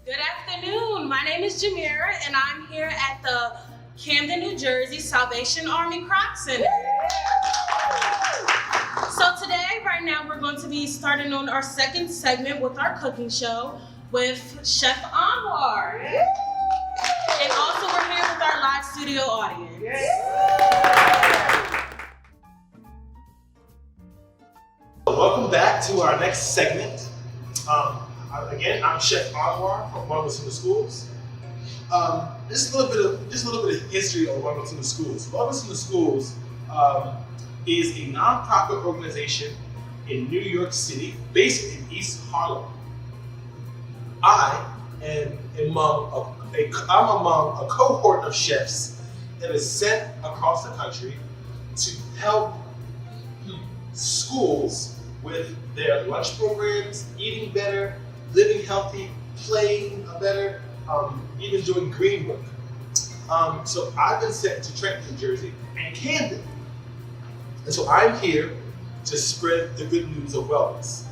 Good afternoon. My name is Jamira, and I'm here at the Camden, New Jersey Salvation Army Kroc Center. So today, right now, we're going to be starting on our second segment with our cooking show with Chef Anwar. And also, we're here with our live studio audience. Welcome back to our next segment. Again, I'm Chef Anwar from Wellness in the Schools. Just a little bit of history of Wellness in the Schools. Wellness in the Schools is a nonprofit organization in New York City, based in East Harlem. I am among a cohort of chefs that is sent across the country to help schools with their lunch programs, eating better, living healthy, playing better, even doing green work. So I've been sent to Trenton, New Jersey, and Camden. And so I'm here to spread the good news of wellness.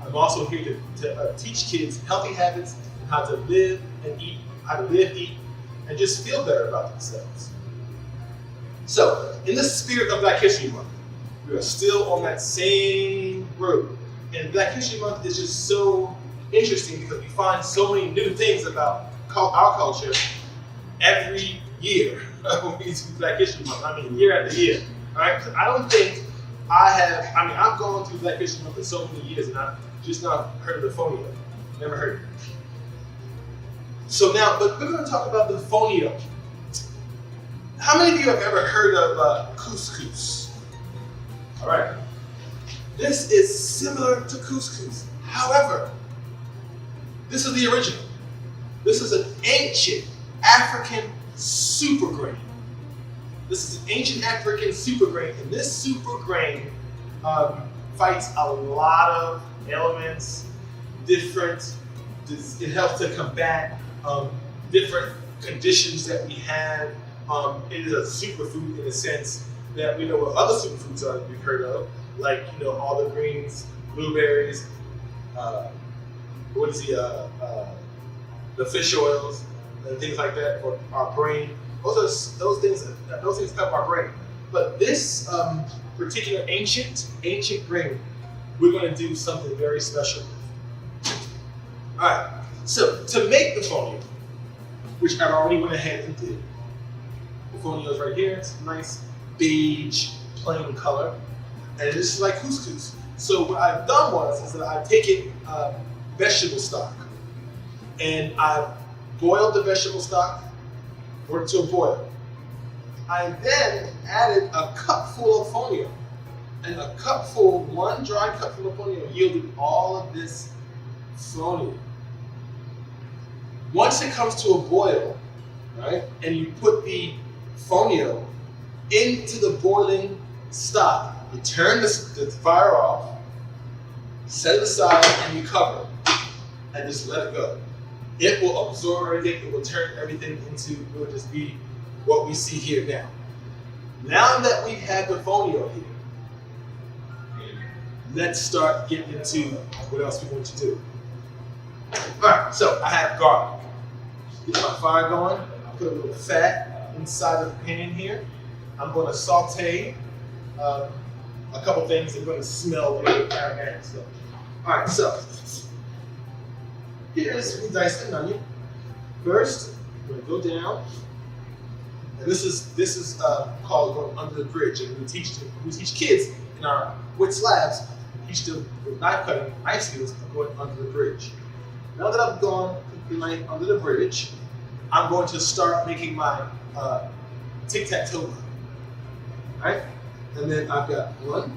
I'm also here to teach kids healthy habits and how to live and eat, and just feel better about themselves. So, in the spirit of Black History Month, we are still on that same road. And Black History Month is just so interesting because we find so many new things about our culture every year when we do Black History Month. Year after year. All right? I don't think I've gone through Black History Month for so many years and I've just not heard of the Fonio. Never heard of it. So now, but we're going to talk about the Fonio. How many of you have ever heard of couscous? All right. This is similar to couscous. However, this is the original. This is an ancient African super grain. This is an ancient African super grain, and this super grain fights a lot of ailments, it helps to combat different conditions that we have. It is a superfood in the sense that we know what other superfoods are that we've heard of, like all the greens, blueberries, the fish oils and things like that for our brain. Those things help our brain. But this particular ancient grain, we're going to do something very special with. All right. So to make the fonio, which I already went ahead and did. The fonio is right here. It's a nice beige, plain color, and this is like couscous. So what I've done is that I've taken vegetable stock, and I've boiled the vegetable stock, brought it to a boil. I then added a cupful of fonio, and one dry cupful of fonio yielded all of this fonio. Once it comes to a boil, right, and you put the fonio into the boiling stock, you turn the fire off, set it aside, and you cover it, and just let it go. It will absorb everything, it will turn everything into, it will just be what we see here now. Now that we have the fonio here, let's start getting into what else we want to do. All right, so I have garlic. Get my fire going. I put a little fat inside of the pan here. I'm going to saute a couple things that are going to smell really aromatic stuff. All right, so here's we diced an onion. First, I'm going to go down, and this is called going under the bridge. And we teach kids in our WITS labs. We teach them with knife cutting, knife skills, going under the bridge. Now that I've gone the knife under the bridge, I'm going to start making my tic-tac-toe. Right? And then I've got one.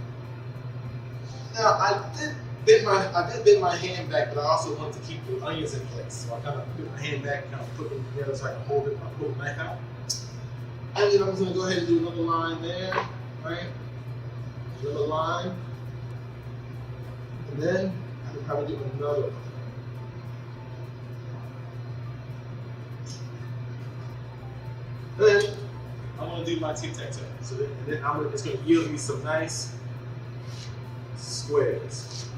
Now I did bend my hand back, but I also wanted to keep the onions in place. So I kind of put my hand back and kind of put them together so I can hold it. I pull the knife out. And then I'm just going to go ahead and do another line there, right? Another line. And then I can probably do another one. Then I'm going to do my tic-tac-toe. So then it's going to yield me some nice squares.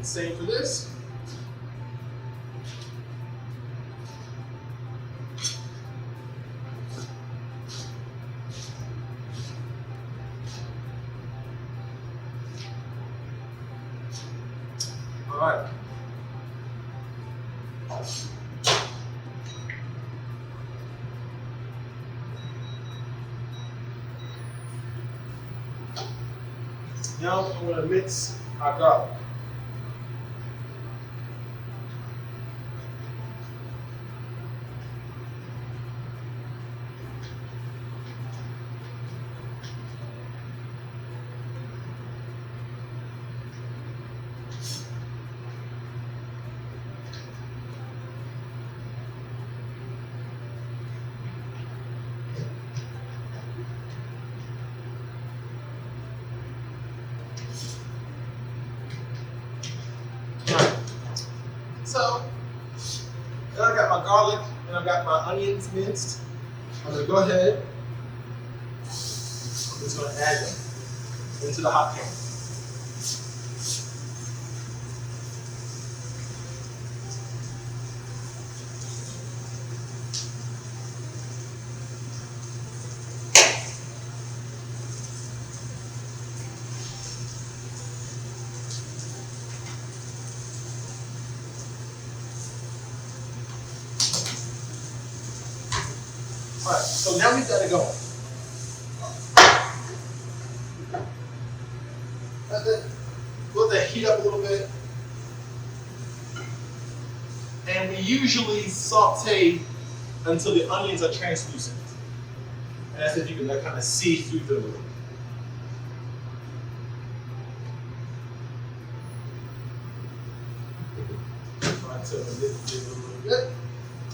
Same for this. All right. Now I'm going to mix our garlic. So, now I got my garlic and I've got my onions minced. I'm going to go ahead. I'm just going to add them into the hot pan. All right, so now we've got it going. Let that heat up a little bit. And we usually saute until the onions are translucent. And that's if you can kind of see through them a little bit. All right, so I'm going to lift it a little bit.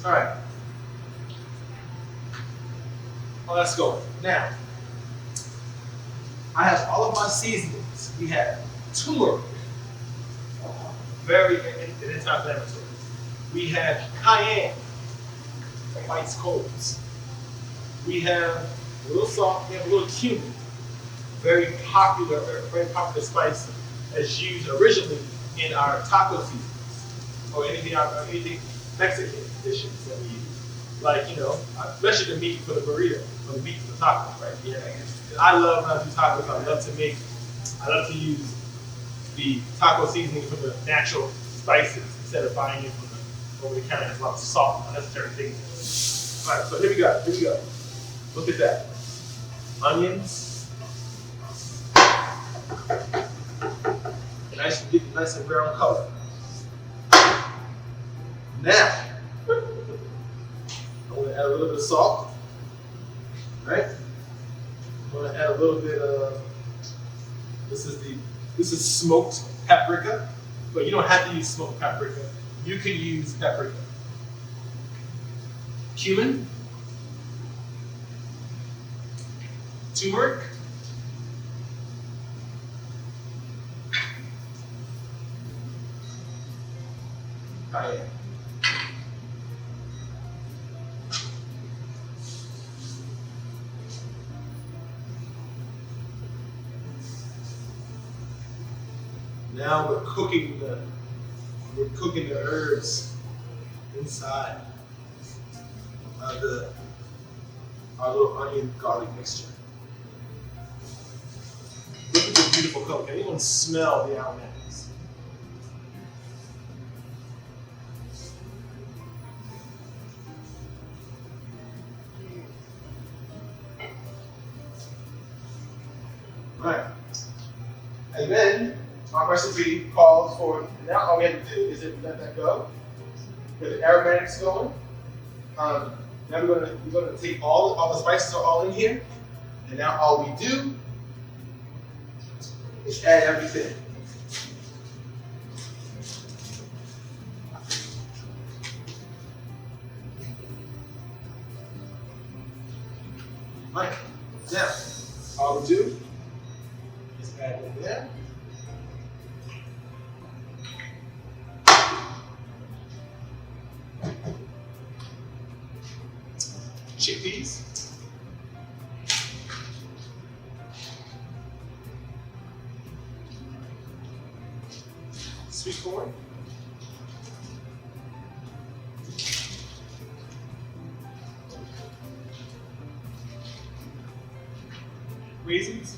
All right. Oh, let's go. Now, I have all of my seasonings. We have turmeric, very anti-inflammatory. We have cayenne, fights colds. We have a little salt. We have a little cumin, very popular spice as used originally in our taco seasonings or anything Mexican dishes that we use. Like, you know, especially the meat for the burrito, or the meat for the taco, right? Yeah. And I love when I do tacos. I love to use the taco seasoning from the natural spices instead of buying it from the over the counter. There's a lot of salt, unnecessary things. All right, so here we go. Look at that. Onions. Nice and brown color. Now, I'm going to add a little bit of salt, right? I'm going to add a little bit of, this is smoked paprika, but you don't have to use smoked paprika. You can use paprika. Cumin, turmeric, cayenne. Now we're cooking the herbs inside of our little onion garlic mixture. Look at the beautiful color. Can anyone smell the aromatics? All right. And then our recipe calls for, now all we have to do is let that go. Get the aromatics going. Now we're gonna take all the spices are all in here, and now all we do is add everything. Right. Now, all we do is add it there. Chickpeas. Sweet corn. Raisins.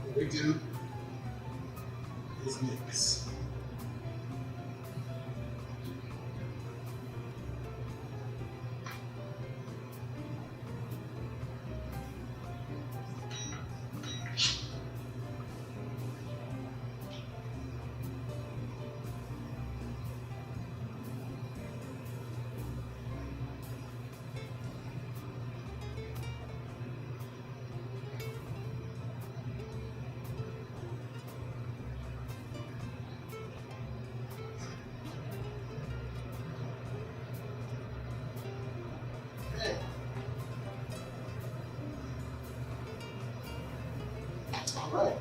What we do is mix. All right.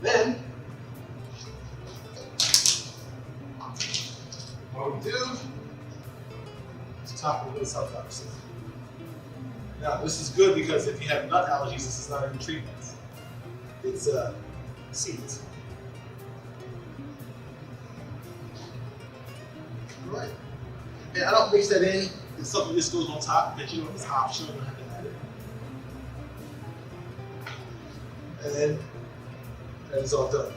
Then, what we do is top it with sunflower seed. Now, this is good because if you have nut allergies, this is not even treatment. It's seeds. All right. And I don't mix that in. It's something that just goes on top that you know is optional. You don't have to add it. And then that is all done.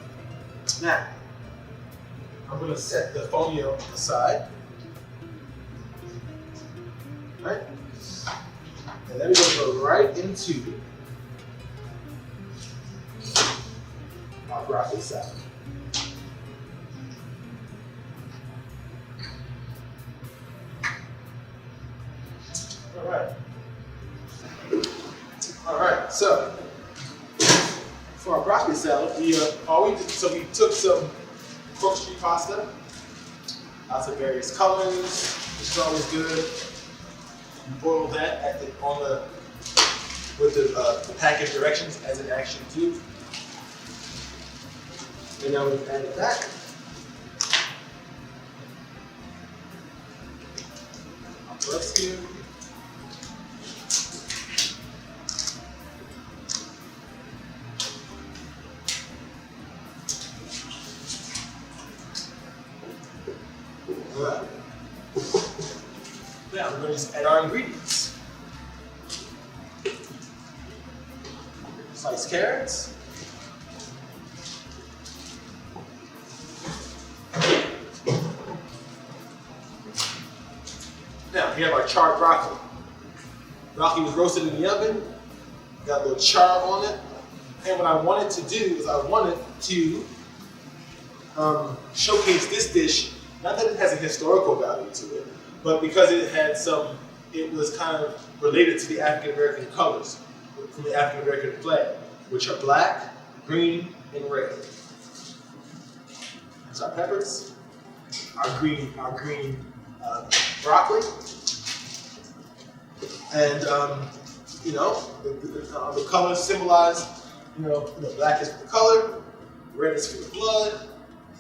Now, I'm going to set the fonio aside. Right? And then we're going to go right into our broccoli salad. All right. All right, so for our broccoli salad, we took some Kroc pasta, lots of various colors, which is always good. You boil that with the package directions as it actually do. And now we've added that. Our breast here. Alright. Now we're going to just add our ingredients. Sliced carrots. Now we have our charred broccoli. Broccoli was roasted in the oven, got a little char on it. And what I wanted to do is I wanted to showcase this dish. Not that it has a historical value to it, but because it was kind of related to the African American colors from the African American flag, which are black, green, and red. That's our peppers, our green broccoli, and the colors symbolize, black is for the color, red is for the blood,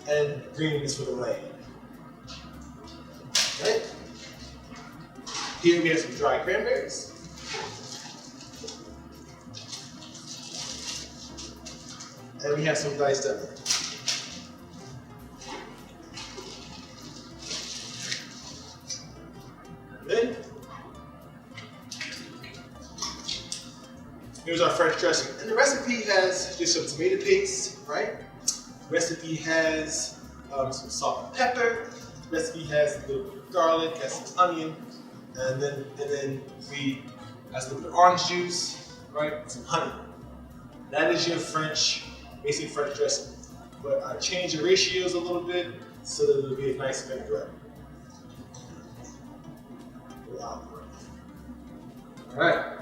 and green is for the land. Okay. Here we have some dried cranberries. And we have some diced onion. And then, here's our French dressing. And the recipe has just some tomato paste, right? The recipe has some salt and pepper. The recipe has a little bit of garlic, has some onion, and then we has a little bit of orange juice, right? And some honey. That is your basic French dressing. But I changed the ratios a little bit so that it'll be a nice vinaigrette. All right.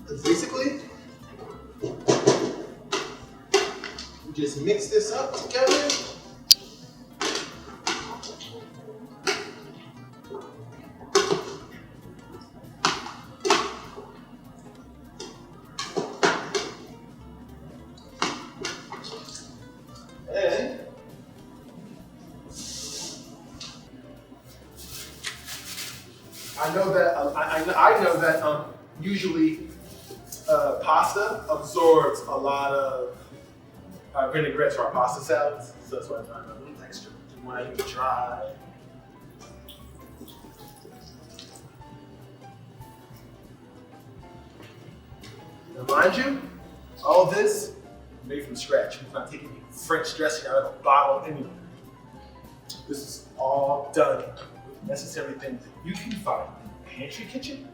And basically, we just mix this up together. I know that usually pasta absorbs a lot of vinaigrettes for our pasta salads, so that's why I'm trying a little extra. You want to use dry. Now, mind you, all this is made from scratch. We're not taking French dressing out of a bottle anywhere. This is all done with necessary things that you can find in the pantry kitchen.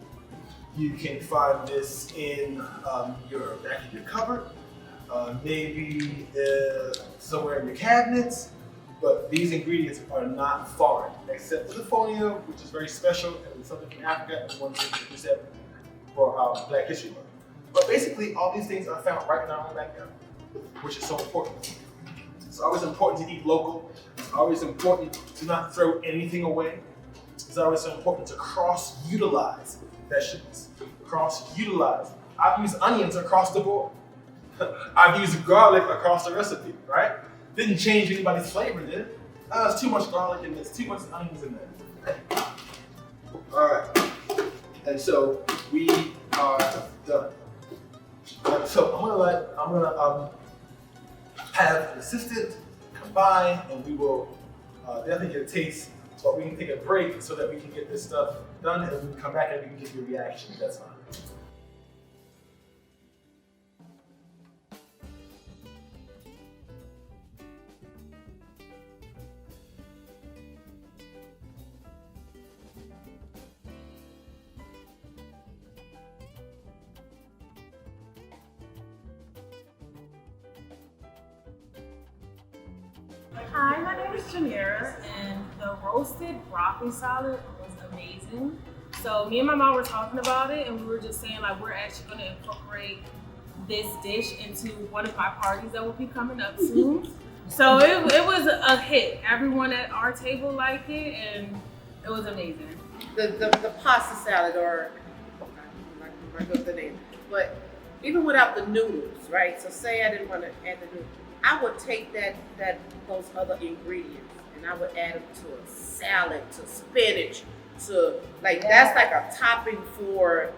You can find this in your back of your cupboard, maybe somewhere in your cabinets. But these ingredients are not foreign, except for the Fonio, which is very special and something from Africa, and one thing we said for our Black History Month. But basically, all these things are found right in our own backyard, which is so important. It's always important to eat local. It's always important to not throw anything away. It's always so important to cross-utilize vegetables. Cross-utilize. I've used onions across the board. I've used garlic across the recipe, right? Didn't change anybody's flavor, did it? There's too much garlic in this, too much onions in there. All right. And so we are done. So I'm gonna have an assistant come by, and we will definitely get a taste. But we can take a break so that we can get this stuff done, and we can come back and we can give you a reaction. That's fine. Hi, my name is Janera, and the roasted broccoli salad was amazing. So me and my mom were talking about it, and we were just saying like we're actually going to incorporate this dish into one of my parties that will be coming up soon. So it was a hit. Everyone at our table liked it, and it was amazing. The pasta salad, or I'm not remember the name, but even without the noodles, right? So say I didn't want to add the noodles. I would take those other ingredients and I would add them to a salad, to spinach, to that's like a topping for,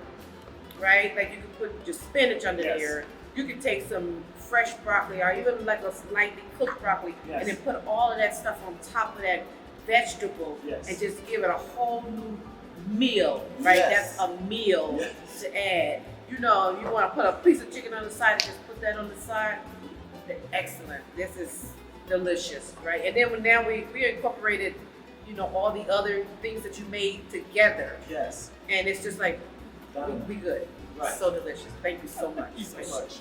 right? Like you could put your spinach under there. You could take some fresh broccoli or even like a slightly cooked broccoli and then put all of that stuff on top of that vegetable and just give it a whole new meal, right? That's a meal to add. You know, you want to put a piece of chicken on the side and just put that on the side. Excellent. This is delicious, right? And then now we incorporated, all the other things that you made together. Yes. And it's just like, we good. Right. So delicious. Thank you so much. Thank you so much.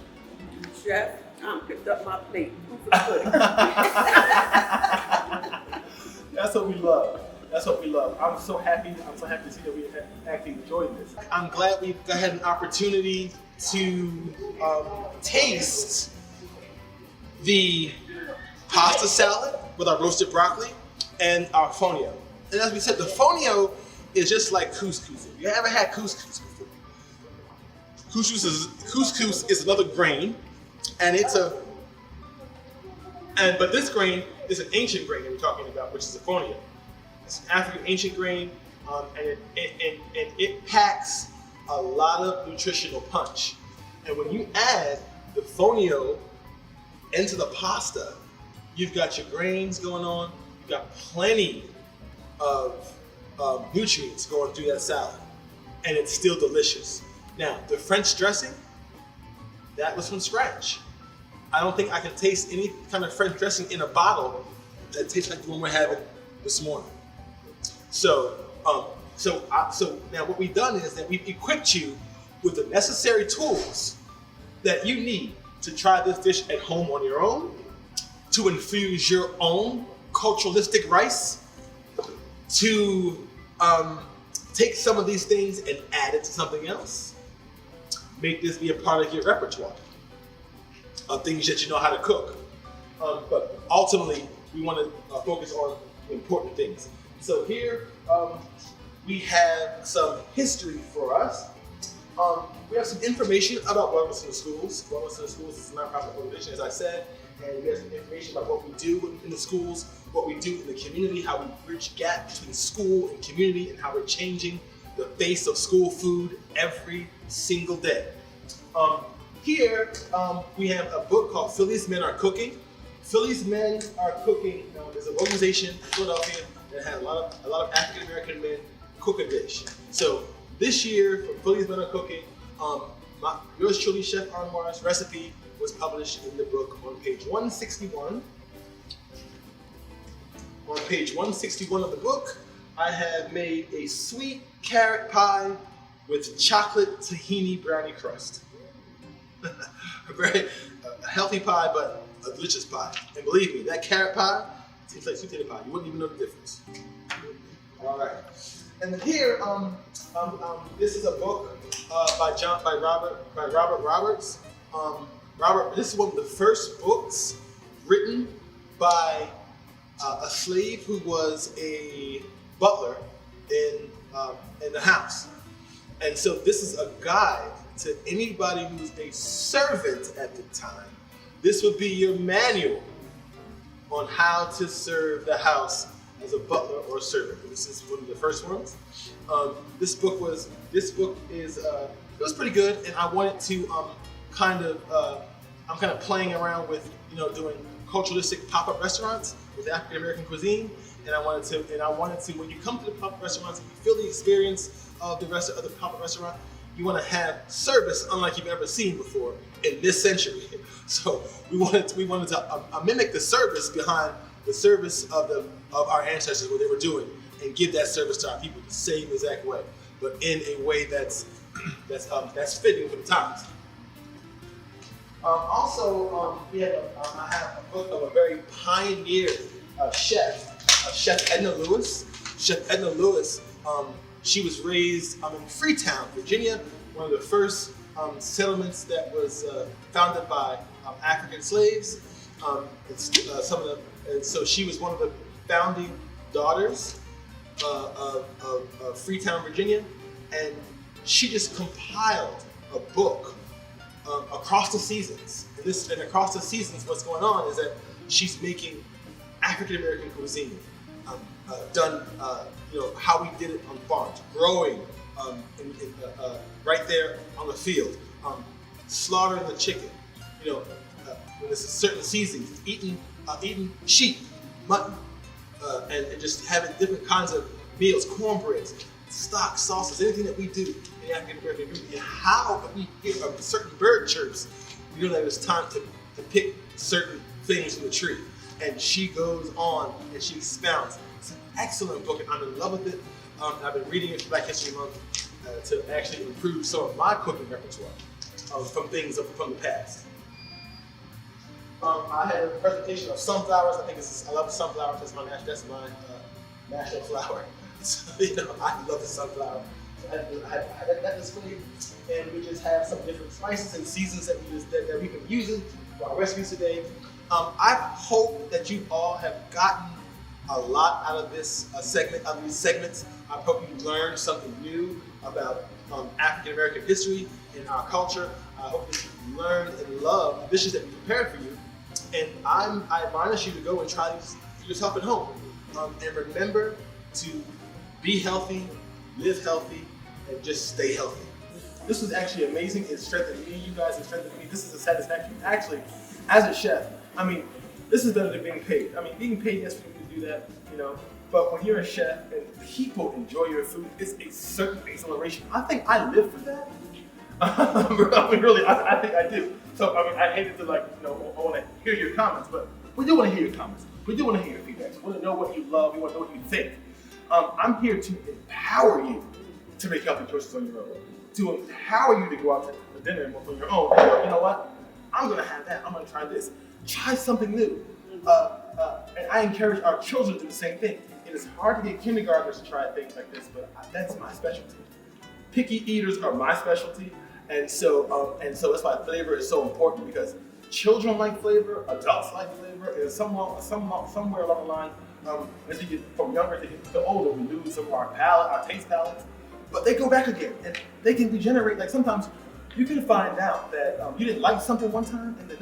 Chef, I picked up my plate. Who's the pudding? That's what we love. That's what we love. I'm so happy to see that we actually enjoyed this. I'm glad we've had an opportunity to taste the pasta salad with our roasted broccoli and our fonio. And as we said, the fonio is just like couscous. If you ever had couscous before, couscous is another grain, and but this grain is an ancient grain that we're talking about, which is the fonio. It's an African ancient grain, and it packs a lot of nutritional punch. And when you add the fonio into the pasta, you've got your grains going on, you've got plenty of nutrients going through that salad, and it's still delicious. Now, the French dressing, that was from scratch. I don't think I can taste any kind of French dressing in a bottle that tastes like the one we're having this morning. So now what we've done is that we've equipped you with the necessary tools that you need to try this dish at home on your own, to infuse your own culturalistic rice, to take some of these things and add it to something else. Make this be a part of your repertoire of things that you know how to cook. But ultimately, we want to focus on important things. So here we have some history for us. We have some information about Wellness in the Schools. Wellness in the Schools is a nonprofit organization, as I said, and we have some information about what we do in the schools, what we do in the community, how we bridge gap between school and community, and how we're changing the face of school food every single day. Here we have a book called Philly's Men Are Cooking. Philly's Men Are Cooking is an organization in Philadelphia that had a lot of African American men cook a dish. So this year for Philly's Men Are Cooking, yours truly, Chef Anwar's recipe was published in the book on page 161. On page 161 of the book, I have made a sweet carrot pie with chocolate tahini brownie crust. A very healthy pie, but a delicious pie. And believe me, that carrot pie tastes like sweet potato pie. You wouldn't even know the difference. All right. And then here, this is a book by Robert Roberts. This is one of the first books written by a slave who was a butler in the house. And so this is a guide to anybody who's a servant at the time. This would be your manual on how to serve the house as a butler or a servant. This is one of the first ones. This book is it was pretty good, and I wanted to I'm kind of playing around with doing culturalistic pop-up restaurants with African American cuisine, and I wanted to when you come to the pop-up restaurants and you feel the experience of the pop-up restaurant, you want to have service unlike you've ever seen before in this century. So we wanted to mimic the service behind the service of our ancestors, what they were doing, and give that service to our people the same exact way, but in a way that's fitting for the times. I have a book of a very pioneer chef, Chef Edna Lewis. Chef Edna Lewis, she was raised in Freetown, Virginia, one of the first settlements that was founded by African slaves. So she was one of the founding daughters of Freetown, Virginia, and she just compiled a book across the seasons. And across the seasons, what's going on is that she's making African American cuisine done, how we did it on farms, growing right there on the field, slaughtering the chicken, when it's a certain season, eating sheep, mutton, and just having different kinds of meals, cornbreads, stock, sauces, anything that we do in African American community. And how we hear a certain bird chirps, we know that it's time to pick certain things from the tree. And she goes on and she expounds. It's an excellent book, and I'm in love with it. I've been reading it for Black History Month to actually improve some of my cooking repertoire from things from the past. I had a presentation of sunflowers. I love sunflowers. That's my national flower. So, I love the sunflower. So I had that displayed, and we just have some different spices and seasons that we've been using for our recipes today. I hope that you all have gotten a lot out of these segments. I hope you learned something new about African American history and our culture. I hope that you learned and loved the dishes that we prepared for you. And I admonish you to go and try these yourself at home. And remember to be healthy, live healthy, and just stay healthy. This was actually amazing. It strengthened me. You guys have strengthened me. This is a satisfaction. Actually, as a chef, this is better than being paid. Being paid, yes, we can do that, but when you're a chef and people enjoy your food, it's a certain exhilaration. I think I live for that. Really, I think I do. So, I hated to I want to hear your comments, but we do want to hear your comments. We do want to hear your feedback. We want to know what you love. We want to know what you think. I'm here to empower you to make healthy choices on your own, to empower you to go out to dinner on your own. And you know what? I'm going to have that. I'm going to try this. Try something new. And I encourage our children to do the same thing. It is hard to get kindergartners to try things like this, but that's my specialty. Picky eaters are my specialty, and so that's why flavor is so important, because children like flavor, adults like flavor, and somewhere along the line, as you get from younger to older, we lose some of our taste palates, but they go back again, and they can regenerate. Like sometimes you can find out that you didn't like something one time, and the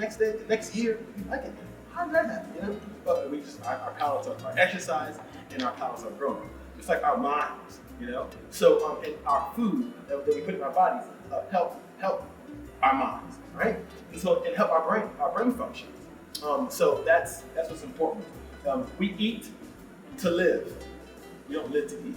next year, you like it. How did that happen? But our palates are exercised, and our palates are growing. It's like our minds, So and our food that we put in our bodies help our minds, right? And help our brain function. So that's what's important. We eat to live. We don't live to eat.